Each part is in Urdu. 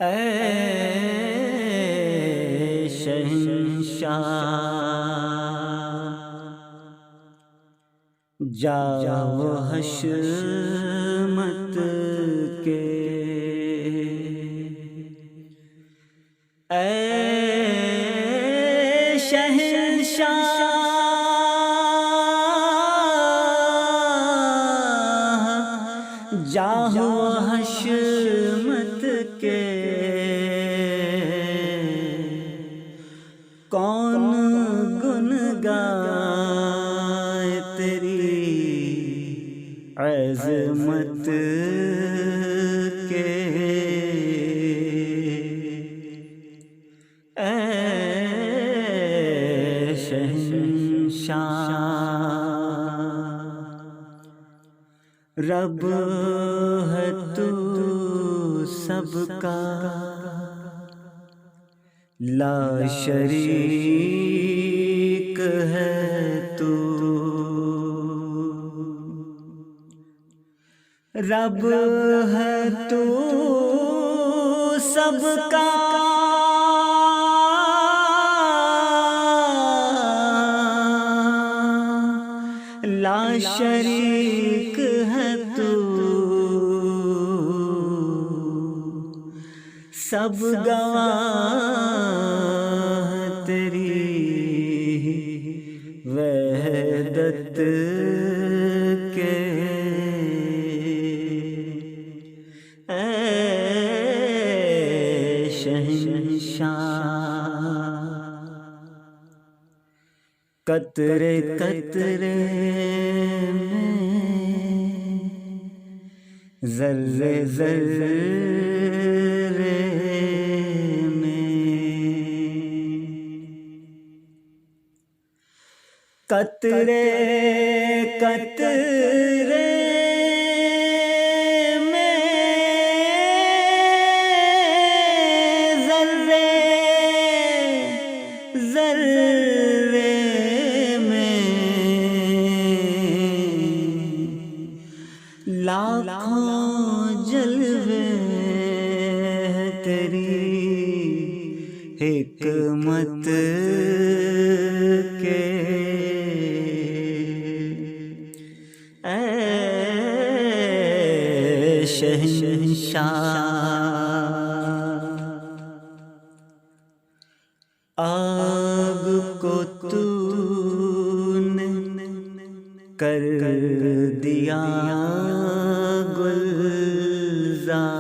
اے شہنشاہ جاؤ حشمت کے، اے شہنشاہ جاؤ حشمت کے، کون گن گائے تیری عظمت کے، اے شہنشاہ رب ہے تو سب کا لا شریک ہے تو، رب ہے تو سب کا لا شریک ہے تو، سب گواہ تیری وحدت کے، اے شہنشاہ قطرے قطرے میں ذرے ذرے قطرے قطرے میں ذرے ذرے میں لاکھوں جلوے تیری حکمت کے، اے شہنشاہ آگ کو تو نے کر دیا گلزار،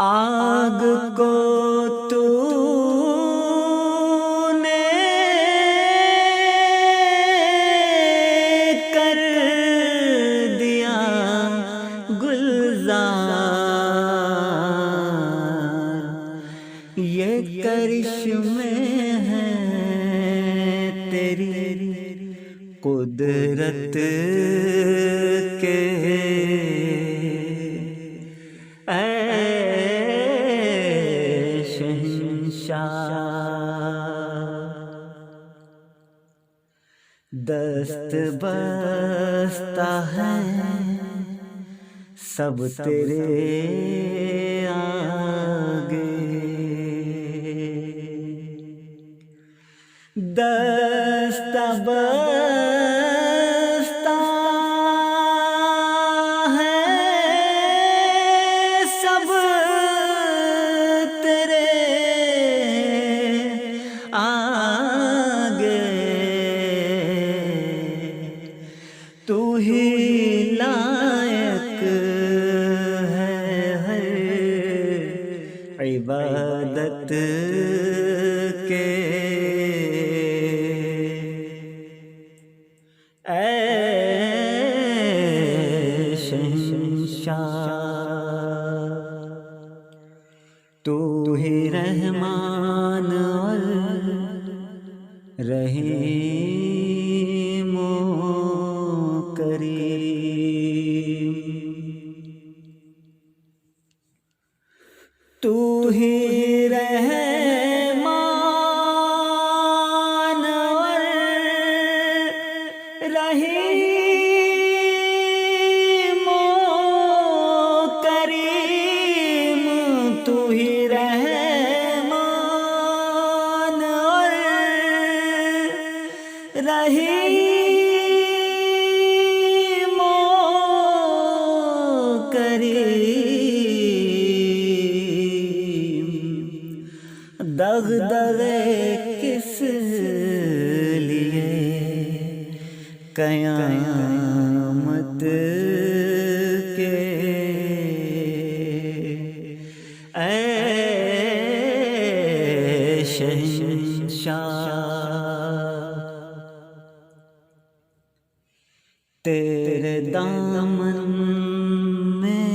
آگ کو تو یہ کرشمے ہیں تیری قدرت کے، اے شہنشاہ دست بستہ ہے سب تیرے آگے، دست بستہ ہے سب تیرے آگے، تو ہی لائق ہے ہر عبادت کے، اے شہنشاہ تو ہی رحمان اور رحیم و کریم، تو ہی رحمان اور رحیم و دغدغے کس لیے قیامت کے، اے شہنشاہ تیرے دامن میں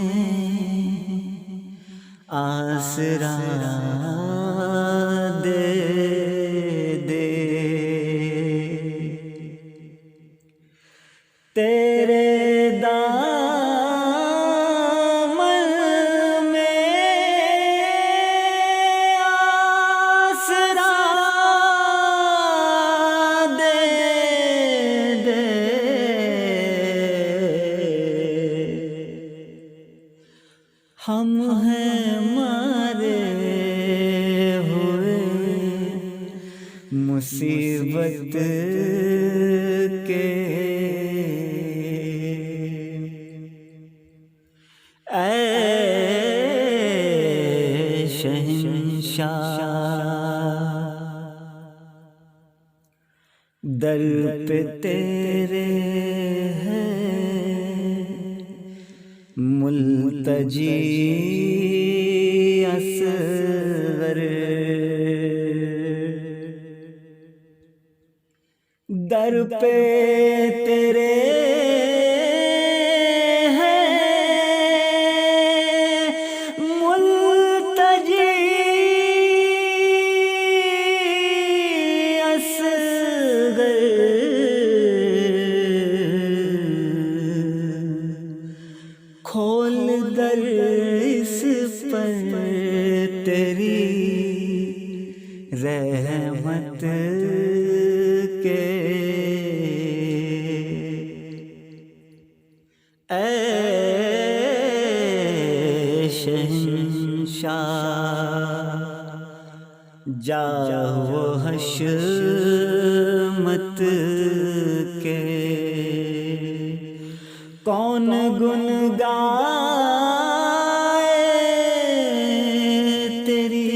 آسرا دے دے، تیرے دامن میں آسرا دے دے، ہم ہیں مارے ہوئے مصیبت کے، اے شہنشاہ در پہ تیرے ہے ملتجی اصغر، در پہ تیرے ہے ملتجی اصغر، کھول در اس پر تیری رحمت کے، اے شہنشاہ جاہ و حشمت کے، کون گن گائے تیری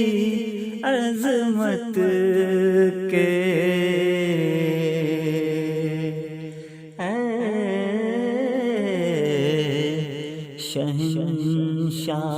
عظمت کے، اے شہنشاہ